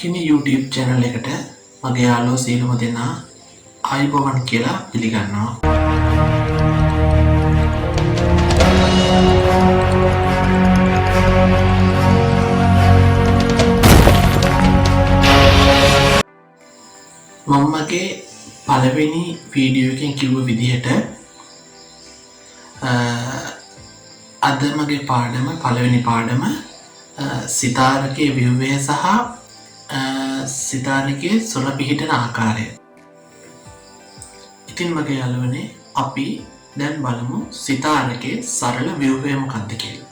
කිනි YouTube channel එකට මගේ යාළුවෝ සීලම දෙනා ආයිබෝවන් කියලා පිළිගන්නවා. මම මගේ පළවෙනි වීඩියෝ එකෙන් කිව්ව විදිහට අද මගේ පාඩම පළවෙනි පාඩම සිතාරකේ ව්‍යුහය සහ සිතාරකේ සොර පිහිටන ආකාරය. ඉතින් මගේ යාළුවනේ අපි දැන් බලමු සිතාරකේ සරල ව්‍යුහය මොකක්ද කියලා.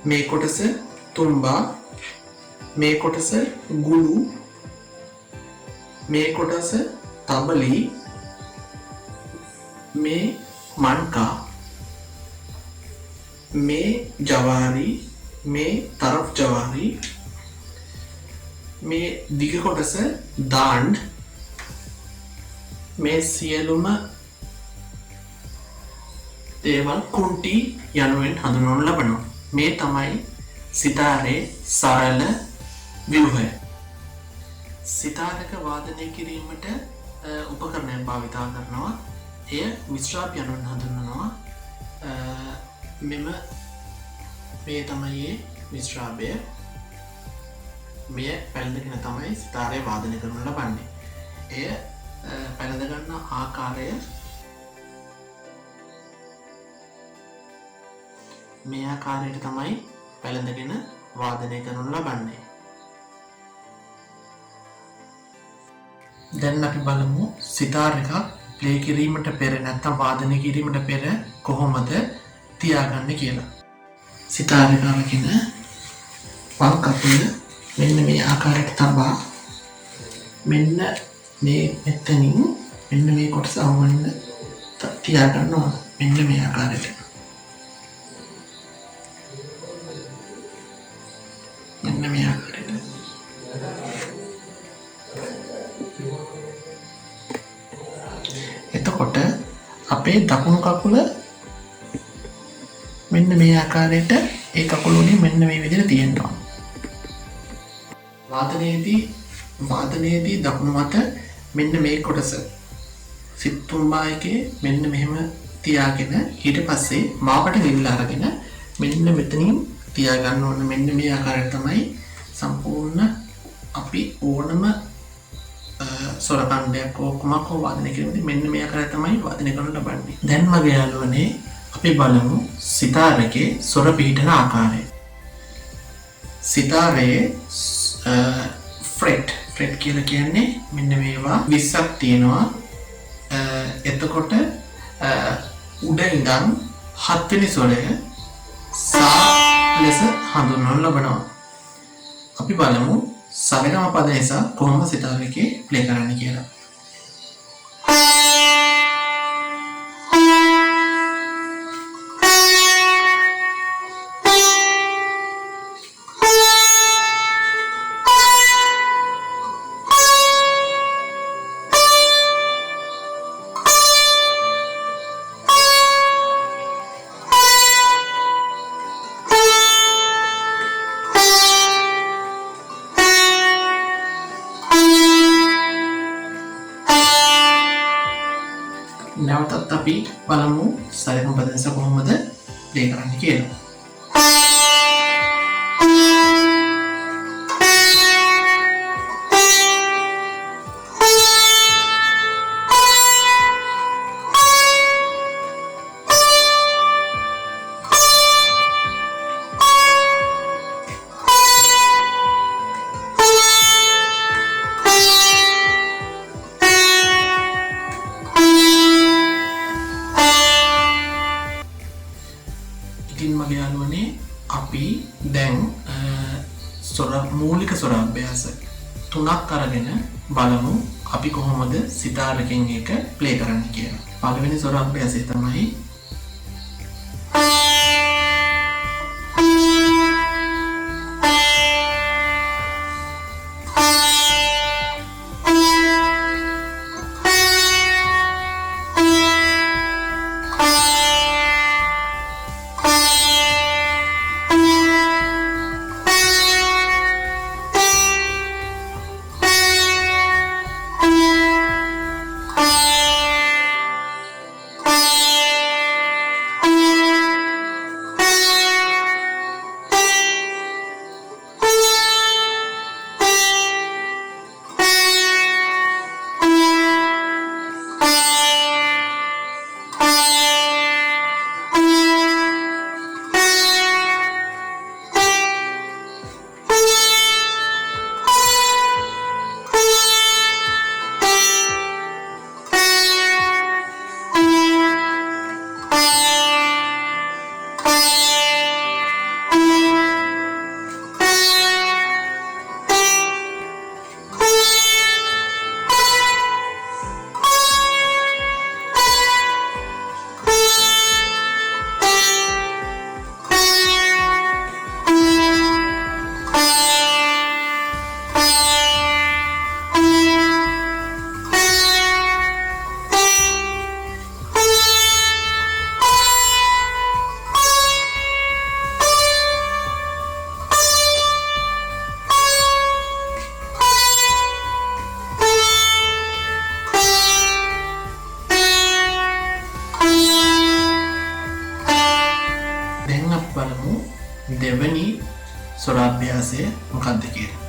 මේ කොටස තුම්බා, මේ කොටස ගුළු, මේ කොටස තබලි, මේ මන්කා, මේ ජවාරි, මේ තරෆ් ජවාරි, මේ දිග කොටස දාන්ඩ්, මේ සියලුම දේවල් කුන්ටි යනුවෙන් හඳුන්වනු ලබනවා. මේ තමයි සිතාරේ සරල ව්‍යුහය. සිතාරක වාදනය කිරීමට උපකරණයක් භාවිතා කරනවා. එය මිශ්‍රාප යනුවෙන් හඳුන්වනවා. මේ තමයි මිශ්‍රාපය. මෙය පැළඳගෙන තමයි සිතාරය වාදනය කරනු ලබන්නේ. එය පැළඳගන්න ආකාරය මේ ආකාරයට තමයි පැළඳගෙන වාදනය කරනු ලබන්නේ. දැන් අපි බලමු සිතාර එකක් ප්ලේ කිරීමට පෙර නැත්නම් වාදනය කිරීමට පෙර කොහොමද තියාගන්නේ කියලා. සිතාර එක අරගෙන වම් කකුල මෙන්න මේ ආකාරයට තබා මෙන්න මේ මෙතනින් මෙන්න මේ කොටස අවවන්න තියාගන්න ඕන. මෙන්න මේ ආකාරයට. මෙන්න මේ ආකාරයට. එතකොට අපේ දකුණු කකුල මෙන්න මේ ආකාරයට ඒ කකුල උඩින් මෙන්න මේ විදිහට තියෙනවා. වාදනයේදී දකුණු මත මෙන්න මේ කොටස සිත්තුම්බා එකේ මෙන්න මෙහෙම තියාගෙන ඊට පස්සේ මාපට ගෙල්ල අරගෙන මෙන්න මෙතනින් තියාගන්න ඕන. මෙන්න මේ ආකාරයට තමයි සම්පූර්ණ අපි ඕනම සොර කණ්ඩයක් කුමක් හෝ වාදනය කිරීමේදී මෙන්න මේ ආකාරයට තමයි වාදනය කරනු ලබන්නේ. දැන් මගේ යාළුවනේ අපි බලමු සිතාරකේ සොර පිහිටන ආකාරය. සිතාරයේ ෆ්‍රෙට් කියලා කියන්නේ මෙන්න මේවා 20ක් තියෙනවා. එතකොට උඩ ඉඳන් 7 වෙනි ස්වරය සා ලෙස හඳුන්වනු ලබනවා. අපි බලමු සරගම පද නිසා කොහොමද සිතාරකේ ප්ලේ කරන්න කියලා. නැවතත් අපි බලමු සරගම පද නිසා කොහොමද ප්ලේ කරන්න කියලා. ඉතින් මගේ යාළුවනේ අපි දැන් මූලික ස්වර අභ්‍යාස 3ක් අරගෙන බලමු අපි කොහොමද සිතාරකෙන් එක ප්ලේ කරන්න කියලා. පළවෙනි ස්වර අභ්‍යාසය තමයි ස්වරාභ්‍යාසය මොකක්ද කියලා.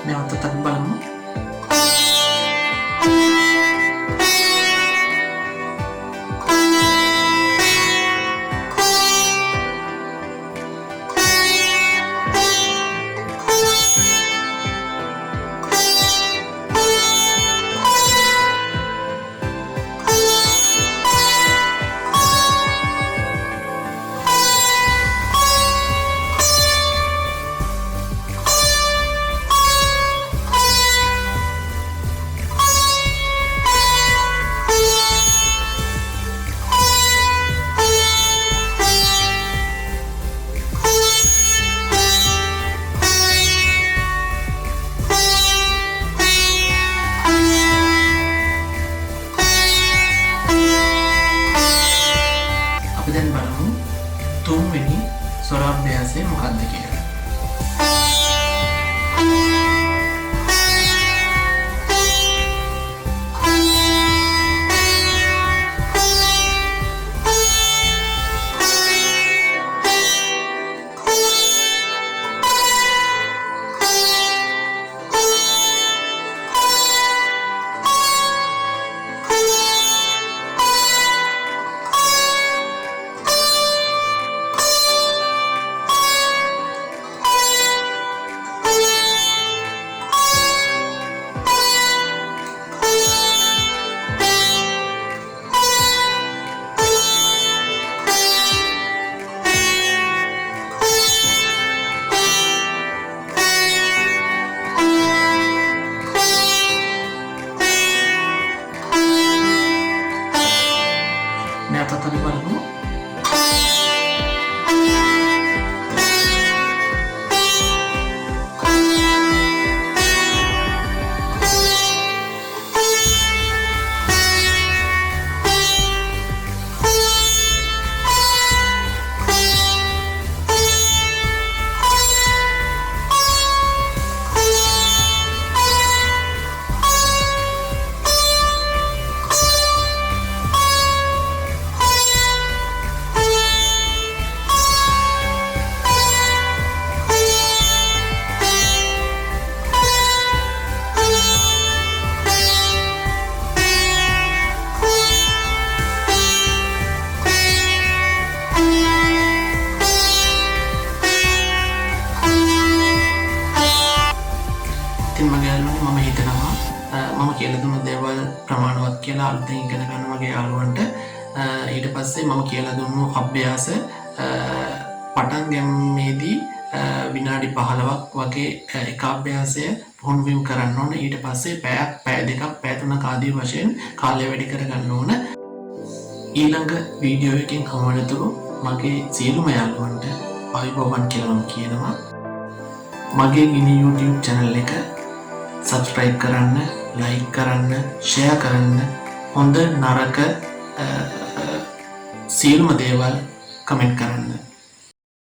නැවතත් බලමු. දැන් බලමු තුන්වෙනි ස්වරාභ්‍යාසය මොකක්ද කියලා. නැවතත් අපි බලමු. ඉතින් මගේ යාළුවනේ මම හිතනවා මම කියලා දුන්න දේවල් ප්‍රමාණවත් කියලා අලුතෙන් ඉගෙන ගන්න මගේ යාළුවන්ට ඊට පස්සේ මම කියලා දුන්නු අභ්‍යාස පටන් ගැනීමේදී විනාඩි 15ක් වගේ එක අභ්‍යාසය පුහුණු වීම කරන්න ඕන. ඊට පස්සේ පැයක්, පැය දෙකක්, පැය තුනක් ආදී වශයෙන් කාලය වැඩි කර ගන්න ඕන. ඊළඟ වීඩියෝ එකකින් හමුවෙනතුරු මගේ සියලුම යාළුවන්ට ආයුබෝවන් කියලා මම කියනවා. මගේ ගිනි YouTube channel එක subscribe කරන්න, like කරන්න, share කරන්න, හොඳ නරක සියලුම දේවල් comment කරන්න.